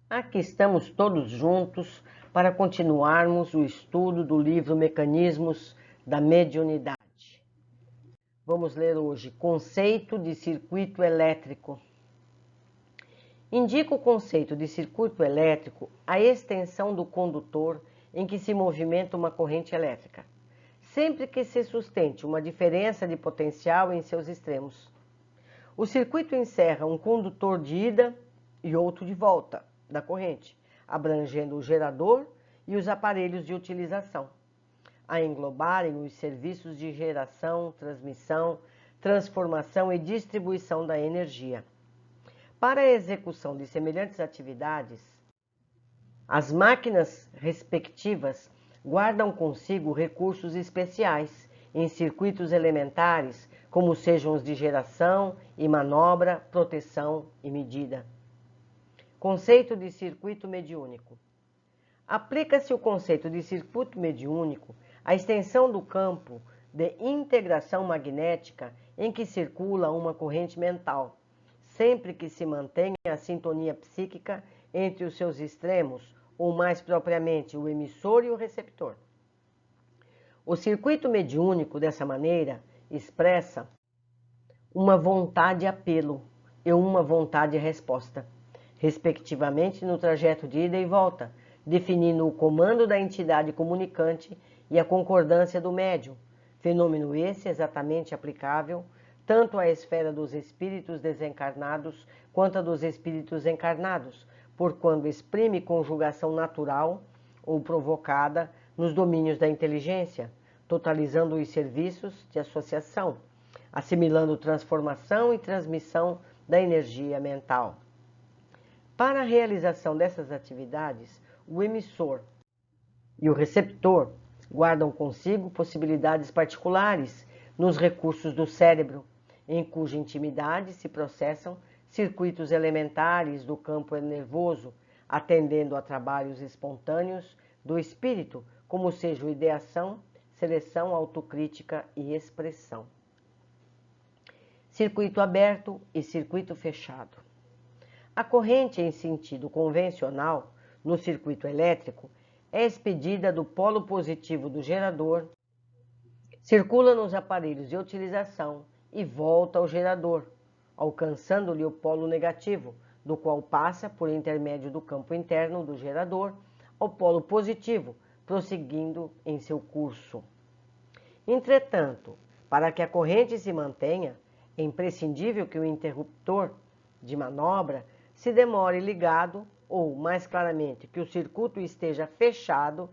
Aqui estamos todos juntos para continuarmos o estudo do livro Mecanismos da Mediunidade. Vamos ler hoje Conceito de Circuito Elétrico. Indica o conceito de circuito elétrico a extensão do condutor em que se movimenta uma corrente elétrica, sempre que se sustente uma diferença de potencial em seus extremos. O circuito encerra um condutor de ida e outro de volta da corrente, abrangendo o gerador e os aparelhos de utilização, a englobarem os serviços de geração, transmissão, transformação e distribuição da energia. Para a execução de semelhantes atividades, as máquinas respectivas guardam consigo recursos especiais em circuitos elementares, como sejam os de geração e manobra, proteção e medida. Conceito de circuito mediúnico. Aplica-se o conceito de circuito mediúnico à extensão do campo de integração magnética em que circula uma corrente mental, sempre que se mantenha a sintonia psíquica entre os seus extremos, ou mais propriamente o emissor e o receptor. O circuito mediúnico, dessa maneira, expressa uma vontade-apelo e uma vontade-resposta, respectivamente no trajeto de ida e volta, definindo o comando da entidade comunicante e a concordância do médium, fenômeno esse exatamente aplicável tanto à esfera dos espíritos desencarnados quanto à dos espíritos encarnados, porquanto exprime conjugação natural ou provocada nos domínios da inteligência, totalizando os serviços de associação, assimilando transformação e transmissão da energia mental. Para a realização dessas atividades, o emissor e o receptor guardam consigo possibilidades particulares nos recursos do cérebro, em cuja intimidade se processam circuitos elementares do campo nervoso, atendendo a trabalhos espontâneos do espírito, como seja ideação, seleção, autocrítica e expressão. Circuito aberto e circuito fechado. A corrente em sentido convencional, no circuito elétrico, é expedida do polo positivo do gerador, circula nos aparelhos de utilização e volta ao gerador, alcançando-lhe o polo negativo, do qual passa, por intermédio do campo interno do gerador, ao polo positivo, prosseguindo em seu curso. Entretanto, para que a corrente se mantenha, é imprescindível que o interruptor de manobra se demore ligado ou, mais claramente, que o circuito esteja fechado,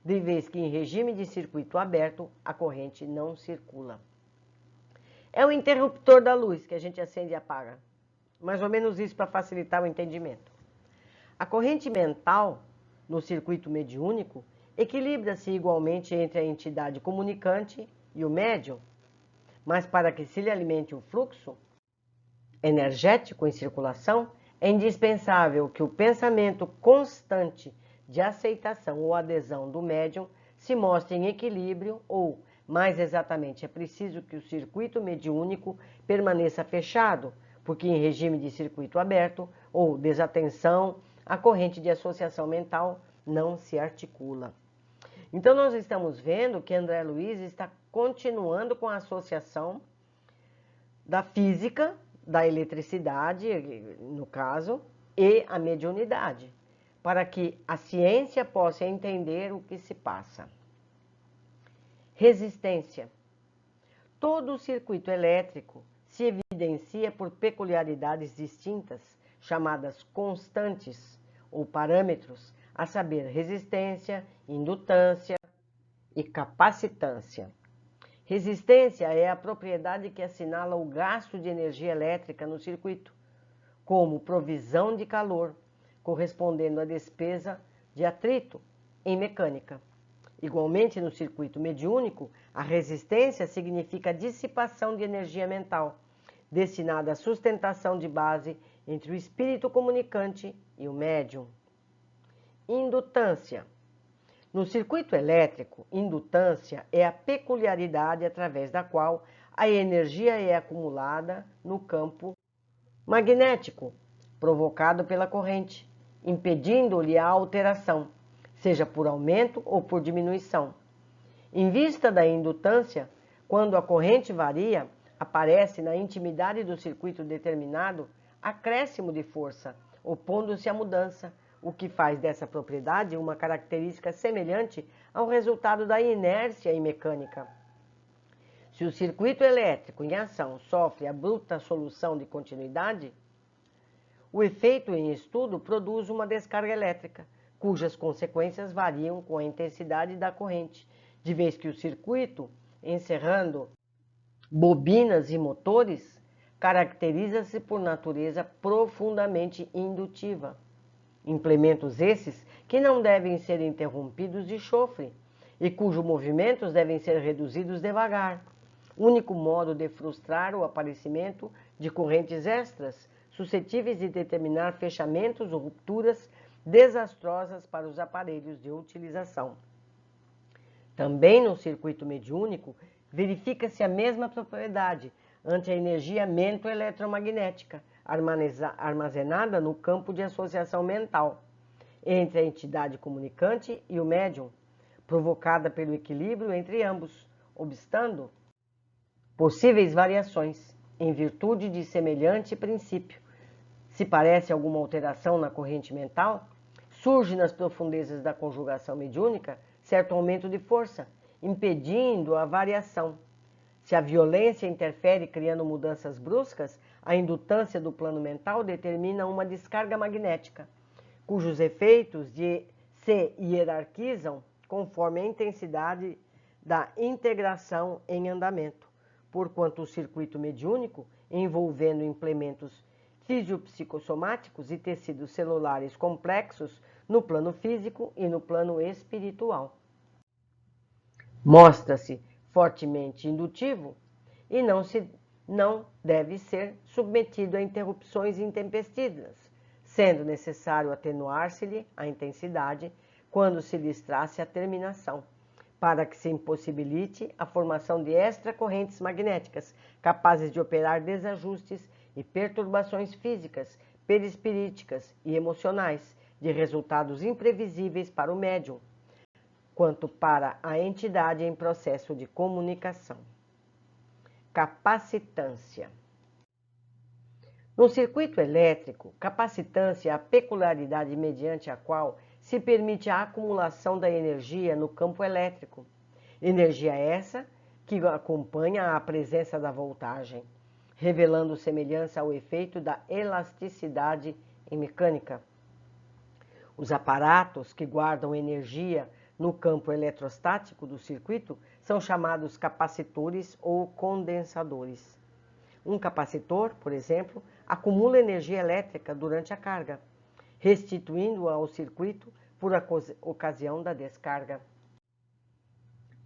de vez que em regime de circuito aberto a corrente não circula. É o interruptor da luz que a gente acende e apaga. Mais ou menos isso para facilitar o entendimento. A corrente mental, no circuito mediúnico, equilibra-se igualmente entre a entidade comunicante e o médium, mas para que se lhe alimente o fluxo energético em circulação, é indispensável que o pensamento constante de aceitação ou adesão do médium se mostre em equilíbrio ou, mais exatamente, é preciso que o circuito mediúnico permaneça fechado, porque em regime de circuito aberto ou desatenção, a corrente de associação mental não se articula. Então, nós estamos vendo que André Luiz está continuando com a associação da física, da eletricidade, no caso, e a mediunidade, para que a ciência possa entender o que se passa. Resistência. Todo o circuito elétrico se evidencia por peculiaridades distintas, chamadas constantes ou parâmetros, a saber, resistência, indutância e capacitância. Resistência é a propriedade que assinala o gasto de energia elétrica no circuito, como provisão de calor, correspondendo à despesa de atrito em mecânica. Igualmente, no circuito mediúnico, a resistência significa a dissipação de energia mental, destinada à sustentação de base entre o espírito comunicante e o médium. Indutância. No circuito elétrico, indutância é a peculiaridade através da qual a energia é acumulada no campo magnético, provocado pela corrente, impedindo-lhe a alteração, seja por aumento ou por diminuição. Em vista da indutância, quando a corrente varia, aparece na intimidade do circuito determinado acréscimo de força, opondo-se à mudança, o que faz dessa propriedade uma característica semelhante ao resultado da inércia em mecânica. Se o circuito elétrico em ação sofre abrupta solução de continuidade, o efeito em estudo produz uma descarga elétrica, cujas consequências variam com a intensidade da corrente, de vez que o circuito, encerrando bobinas e motores, caracteriza-se por natureza profundamente indutiva. Implementos esses que não devem ser interrompidos de chofre e cujos movimentos devem ser reduzidos devagar, único modo de frustrar o aparecimento de correntes extras, suscetíveis de determinar fechamentos ou rupturas desastrosas para os aparelhos de utilização. Também no circuito mediúnico, verifica-se a mesma propriedade ante a energia mento-eletromagnética, armazenada no campo de associação mental entre a entidade comunicante e o médium, provocada pelo equilíbrio entre ambos, obstando possíveis variações, em virtude de semelhante princípio. Se parece alguma alteração na corrente mental, surge nas profundezas da conjugação mediúnica certo aumento de força, impedindo a variação. Se a violência interfere criando mudanças bruscas, a indutância do plano mental determina uma descarga magnética, cujos efeitos se hierarquizam conforme a intensidade da integração em andamento, porquanto o circuito mediúnico, envolvendo implementos fisiopsicossomáticos e tecidos celulares complexos no plano físico e no plano espiritual, mostra-se fortemente indutivo e não deve ser submetido a interrupções intempestivas, sendo necessário atenuar-se-lhe a intensidade quando se lhes trace a terminação, para que se impossibilite a formação de extracorrentes magnéticas capazes de operar desajustes e perturbações físicas, perispiríticas e emocionais, de resultados imprevisíveis para o médium, quanto para a entidade em processo de comunicação. Capacitância. No circuito elétrico, capacitância é a peculiaridade mediante a qual se permite a acumulação da energia no campo elétrico. Energia essa que acompanha a presença da voltagem, revelando semelhança ao efeito da elasticidade em mecânica. Os aparatos que guardam energia no campo eletrostático do circuito são chamados capacitores ou condensadores. Um capacitor, por exemplo, acumula energia elétrica durante a carga, restituindo-a ao circuito por ocasião da descarga.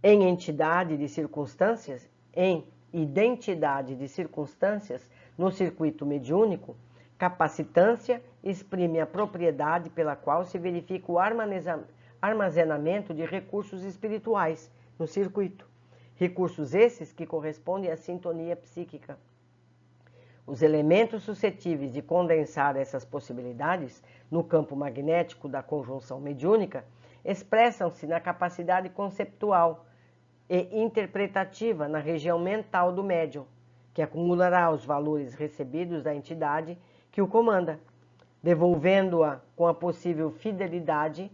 Em identidade de circunstâncias, no circuito mediúnico, capacitância exprime a propriedade pela qual se verifica o armazenamento de recursos espirituais no circuito. Recursos esses que correspondem à sintonia psíquica. Os elementos suscetíveis de condensar essas possibilidades no campo magnético da conjunção mediúnica expressam-se na capacidade conceptual e interpretativa na região mental do médium, que acumulará os valores recebidos da entidade que o comanda, devolvendo-a com a possível fidelidade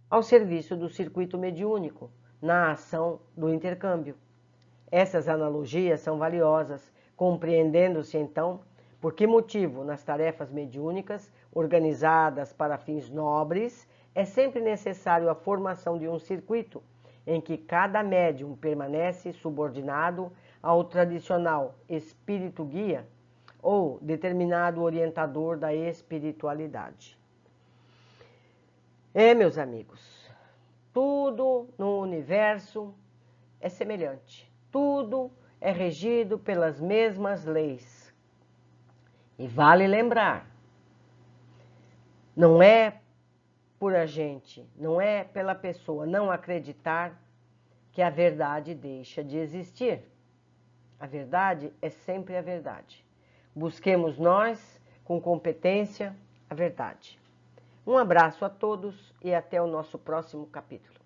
ao serviço do circuito mediúnico, na ação do intercâmbio. Essas analogias são valiosas, compreendendo-se então por que motivo nas tarefas mediúnicas organizadas para fins nobres é sempre necessário a formação de um circuito em que cada médium permanece subordinado ao tradicional espírito guia ou determinado orientador da espiritualidade. Meus amigos, tudo no universo é semelhante, tudo é regido pelas mesmas leis. E vale lembrar, não é por a gente, não é pela pessoa não acreditar que a verdade deixa de existir. A verdade é sempre a verdade. Busquemos nós, com competência, a verdade. Um abraço a todos e até o nosso próximo capítulo.